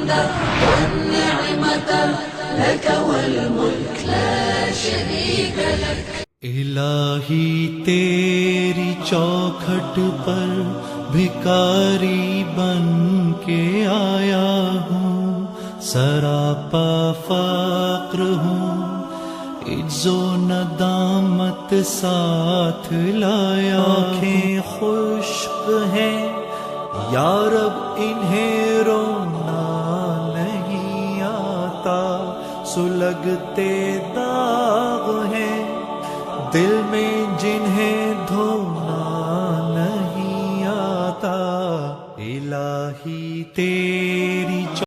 الحمد والنعمة لك والملك لا شريك لك. الہی تیری چوکھٹ پر بھکاری بن کے آیا ہوں، سراپا فقر ہوں، عجز و ندامت ساتھ لایا. آنکھیں خشک ہیں یا رب انہیں رونا نہیں آتا، سلگتے داغ ہیں دل میں جنہیں دھونا نہیں آتا. الہی تیری